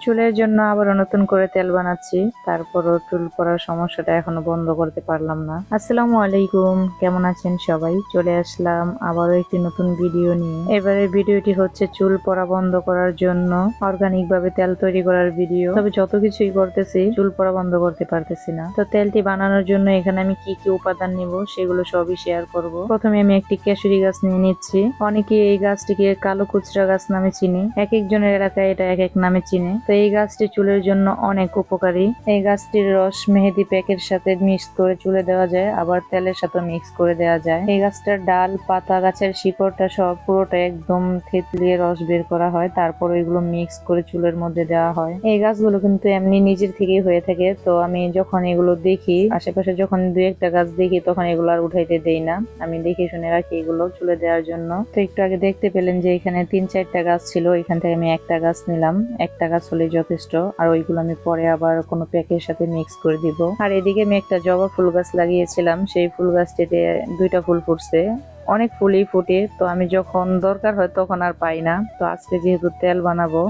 চুলের জন্য আবারও নতুন করে তেল বানাচ্ছি, তারপরও চুল পড়ার সমস্যাটা এখনো বন্ধ করতে পারলাম না। আসসালামু আলাইকুম, কেমন আছেন সবাই? চলে আসলাম আবারও একটি নতুন ভিডিও নিয়ে। এবারে ভিডিওটি হচ্ছে চুল পড়া বন্ধ করার জন্য অর্গানিক ভাবে তেল তৈরি করার ভিডিও। তবে যত কিছুই করতেছি চুল পড়া বন্ধ করতে পারতেছি না। তো তেলটি বানানোর জন্য এখানে আমি কি কি উপাদান নিব সেগুলো সবই শেয়ার করব। প্রথমে আমি একটি কেশরি গাছ নিয়ে নিচ্ছি। অনেকে এই গাছটিকে কালো কুচরা গাছ নামে চিনে, এক একজনের এলাকায় এটা এক এক নামে চিনে। তো এই গাছটি চুলের জন্য অনেক উপকারী। এই গাছটির রস মেহেদি প্যাকের সাথে মিক্স করে চুলে দেওয়া যায়, আবার তেলের সাথে মিক্স করে দেওয়া যায়। এই গাছটার ডাল, পাতা, গাছের শিকড়টা সব পুরোটা একদম থেতলিয়ে রস বের করা হয়, তারপর এগুলো মিক্স করে চুলের মধ্যে দেওয়া হয়। এই গাছগুলো কিন্তু এমনি নিজের থেকেই হয়ে থাকে। তো আমি যখন এগুলো দেখি আশেপাশে, যখন দুই একটা গাছ দেখি, তখন এগুলো আর উঠাইতে দেই না। আমি দেখে শুনে রাখি এগুলো চুলে দেওয়ার জন্য। তো একটু আগে দেখতে পেলেন যে এখানে 3-4টা গাছ ছিল, এখান থেকে আমি একটা গাছ নিলাম। একটা গাছ হলে যথেষ্ট, আর ওইগুলো আমি পরে আবার কোনো প্যাকের সাথে মিক্স করে দিব। আর এদিকে আমি একটা জবা ফুল গাছ লাগিয়েছিলাম, সেই ফুল গাছটিতে 2টা ফুল ফুটছে। অনেক ফুলই ফুটে, তো আমি যখন দরকার হয় তখন আর পাই না। তো আজকে যেহেতু তেল বানাবো,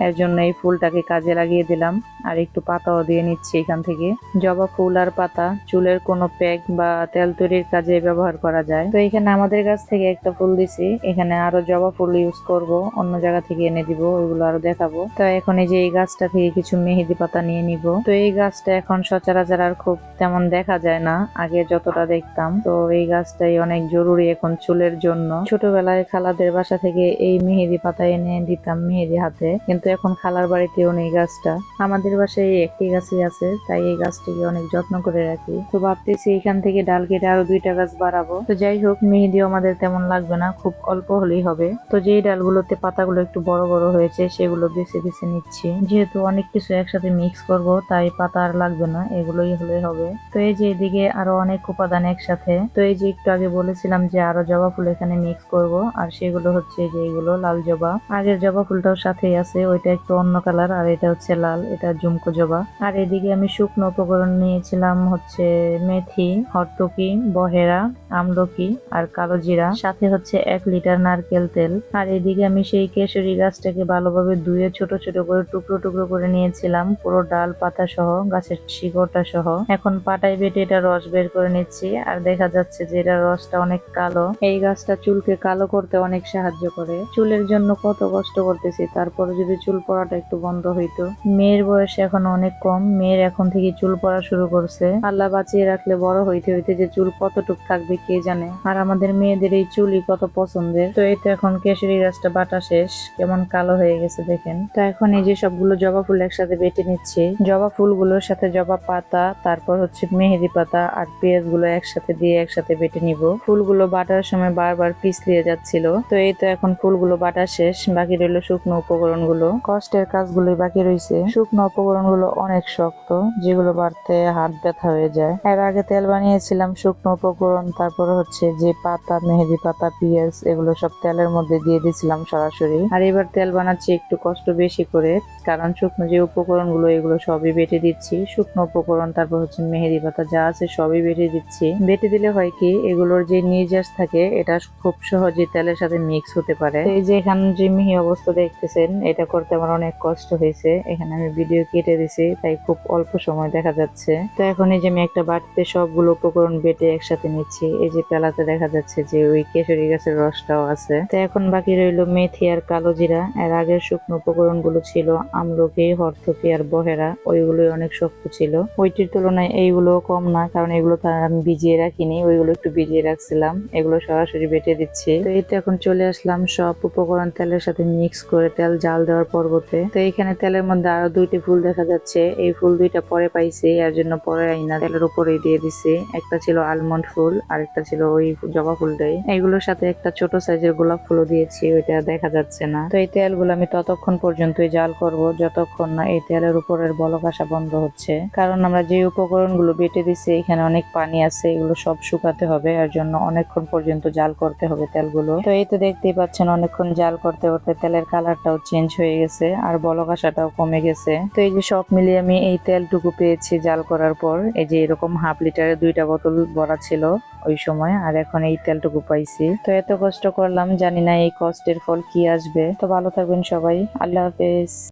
এর জন্য এই ফুলটাকে কাজে লাগিয়ে দিলাম। আর একটু পাতাও দিয়ে নিচ্ছি এখান থেকে। জবা ফুল আর পাতা চুলের কোনো প্যাক বা তেল তৈরির কাজে ব্যবহার করা যায়। তো এখানে আমাদের গাছ থেকে একটা ফুল দিছি, এখানে আরো জবা ফুল ইউজ করব, অন্য জায়গা থেকে এনে দিব, ওইগুলো আরো দেখাবো। তো এখন এই যে এই গাছটা থেকে কিছু মেহেদি পাতা নিয়ে নিব। তো এই গাছটা এখন সচরাচর আর খুব তেমন দেখা যায় না, আগে যতটা দেখতাম। তো এই গাছটাই অনেক জরুরি এখন চুলের জন্য। ছোটবেলায় খালাদের বাসা থেকে এই মেহেদি পাতা এনে দিতাম মেহেদি হাতে, কিন্তু এখন খালার বাড়িতেও নেই গাছটা। আমাদের বাসায় একটি গাছই আছে, তাই এই গাছটিকে অনেক যত্ন করে রাখি। তো ভাবতেছি এখান থেকে ডাল কেটে আরো 2টা গাছ বাড়াবো। তো যাই হোক, মেহেদিও আমাদের তেমন লাগবে না, খুব অল্প হলেই হবে। তো যেই ডালগুলোতে পাতাগুলো একটু বড় বড় হয়েছে সেগুলো বেছে বেছে নিচ্ছি। যেহেতু অনেক কিছু একসাথে মিক্স করব, তাই পাতা আর লাগবে না, এগুলোই হলেই হবে। তো এই যে এদিকে আরো অনেক উপাদান একসাথে। তো এই যে একটু আগে বলেছিলাম যে আরো জবা ফুল এখানে মিক্স করব, আর সেগুলো হচ্ছে যে এগুলো লাল জবা। আগের জবা ফুলটাও সাথেই আছে, ওইটা একটু অন্য কালার, আর এটা হচ্ছে লাল, এটা জুমকো জবা। আর এদিকে আমি শুকনো উপকরণ নিয়েছিলাম হচ্ছে মেথি, হরতকি, বহেরা, আমলকি আর কালো জিরা, সাথে হচ্ছে 1 লিটার নারকেল তেল। আর এদিকে আমি সেই কেশরি গাছটাকে ভালোভাবে ধুয়ে ছোট ছোট করে টুকরো টুকরো করে নিয়েছিলাম, পুরো ডাল পাতা সহ, গাছের শিকড়টা সহ। এখন পাটায় বেটে এটা রস বের করে নিচ্ছি। আর দেখা যাচ্ছে যে এটার রসটা অনেক কালো। এই গাছটা চুলকে কালো করতে অনেক সাহায্য করে। চুলের জন্য কত কষ্ট করতেছি, তারপরে যদি চুল পড়াটা একটু বন্ধ হইতো। মেয়ের বয়স এখন অনেক কম, মেয়ের এখন থেকে চুল পড়া শুরু করছে। আল্লাহ বাঁচিয়ে রাখলে বড় হইতে হইতে যে চুল কতটুক থাকবে কে জানে। আর আমাদের মেয়েদের এই চুলই কত পছন্দের। তো এই তো এখন কেশরি গাছটা বাটা শেষ, কেমন কালো হয়ে গেছে দেখেন। তো এখন এই যে সবগুলো জবা ফুল একসাথে বেটে নিচ্ছি। জবা ফুলগুলোর সাথে জবা পাতা, তারপর হচ্ছে মেহেদি পাতা আর পেঁয়াজ গুলো একসাথে দিয়ে একসাথে বেটে নিব। ফুলগুলো বাটার সময় বারবার পিছলিয়ে যাচ্ছিল। তো এই তো এখন ফুলগুলো বাটা শেষ, বাকি রইলো শুকনো উপকরণ গুলো। কষ্টের কাজগুলোই বাকি রয়েছে। শুকনো উপকরণ গুলো অনেক শক্ত, যেগুলো বাড়তে হাত ব্যথা হয়ে যায়। এর আগে তেল বানিয়েছিলাম শুকনো উপকরণ, তারপর হচ্ছে যে পাতা, মেহেদি পাতা, পেঁয়াজ, এগুলো সব তেলের মধ্যে দিয়ে দিয়েছিলাম সরাসরি। আর এবার তেল বানাচ্ছি একটু কষ্ট বেশি করে, কারণ শুকনো যে উপকরণ গুলো এগুলো সবই বেটে দিচ্ছি। শুকনো উপকরণ, তারপর হচ্ছে মেহেদি পাতা যা আছে সবই বেটে দিচ্ছি। বেটে দিলে হয় কি, এগুলোর যে নির্যাস থাকে এটা খুব সহজে তেলের সাথে মিক্স হতে পারে। এই যে এখানে যে মিহি অবস্থা দেখতেছেন, এটা করতে আমার অনেক কষ্ট হয়েছে। এখানে আমি ভিডিও কেটে দিছি, তাই খুব অল্প সময় দেখা যাচ্ছে। তো এখন এই যে আমি একটা বাটিতে সবগুলো উপকরণ বেটে একসাথে নিচ্ছি। এই যে পেলাতে দেখা যাচ্ছে যে ওই কেশরি গাছের রসটাও আছে। তো এখন বাকি রইলো মেথি আর কালো জিরা। এর আগের শুকনো উপকরণ গুলো ছিল আমলকি, হরতকি আর বহেরা, ওইগুলোই অনেক শক্ত ছিল। ওইটির তুলনায় এইগুলো কম না, কারণ এগুলো তো আমি ভিজিয়ে রাখিনি, ওইগুলো একটু ভিজিয়ে রাখছিলাম। এগুলো সরাসরি বেটে দিচ্ছি। তো এই তো এখন চলে আসলাম সব উপকরণ তেলের সাথে মিক্স করে তেল জাল দেওয়ার পর্বতে। তো এখানে তেলের মধ্যে আরো 2টি ফুল দেখা যাচ্ছে। এই ফুল 2টা পরে পাইছি, এর জন্য পরে আইনা তেলের উপরেই দিয়ে দিছি। একটা ছিল আলমন্ড ফুল, আর একটা ছিল ওই জবা ফুলটাই। এগুলোর সাথে একটা ছোট সাইজের গোলাপ ফুলও দিয়েছি, ওইটা দেখা যাচ্ছে না। তো এই তেলগুলো আমি ততক্ষণ পর্যন্তই জাল করব যতক্ষণ না এই তেলের উপরের বলক আসা বন্ধ হচ্ছে। কারণ আমরা যে উপকরণগুলো বেটে দিছি এখানে অনেক পানি আছে, এগুলো সব শুকাতে হবে, এর জন্য অনেকক্ষণ পর্যন্ত জাল করতে হবে তেলগুলো। তো এই তো দেখতেই পাচ্ছেন, অনেকক্ষণ জাল করতে করতে তেলের কালারটাও চেঞ্জ হয়ে গেছে, আর বলক আসাটাও কমে গেছে। তো এই যে সব মিলিয়ে আমি এই তেলটুকু পেয়েছি জাল করার পর। এই যে এরকম হাফ লিটারের 2টা বোতল ভরা ছিল ওই সময়, আর এখন এই তেলটুকু পাইছি। তো এত কষ্ট করলাম, জানি না এই কষ্টের ফল কি আসবে। তো ভালো থাকবেন সবাই, আল্লাহ হাফেজ।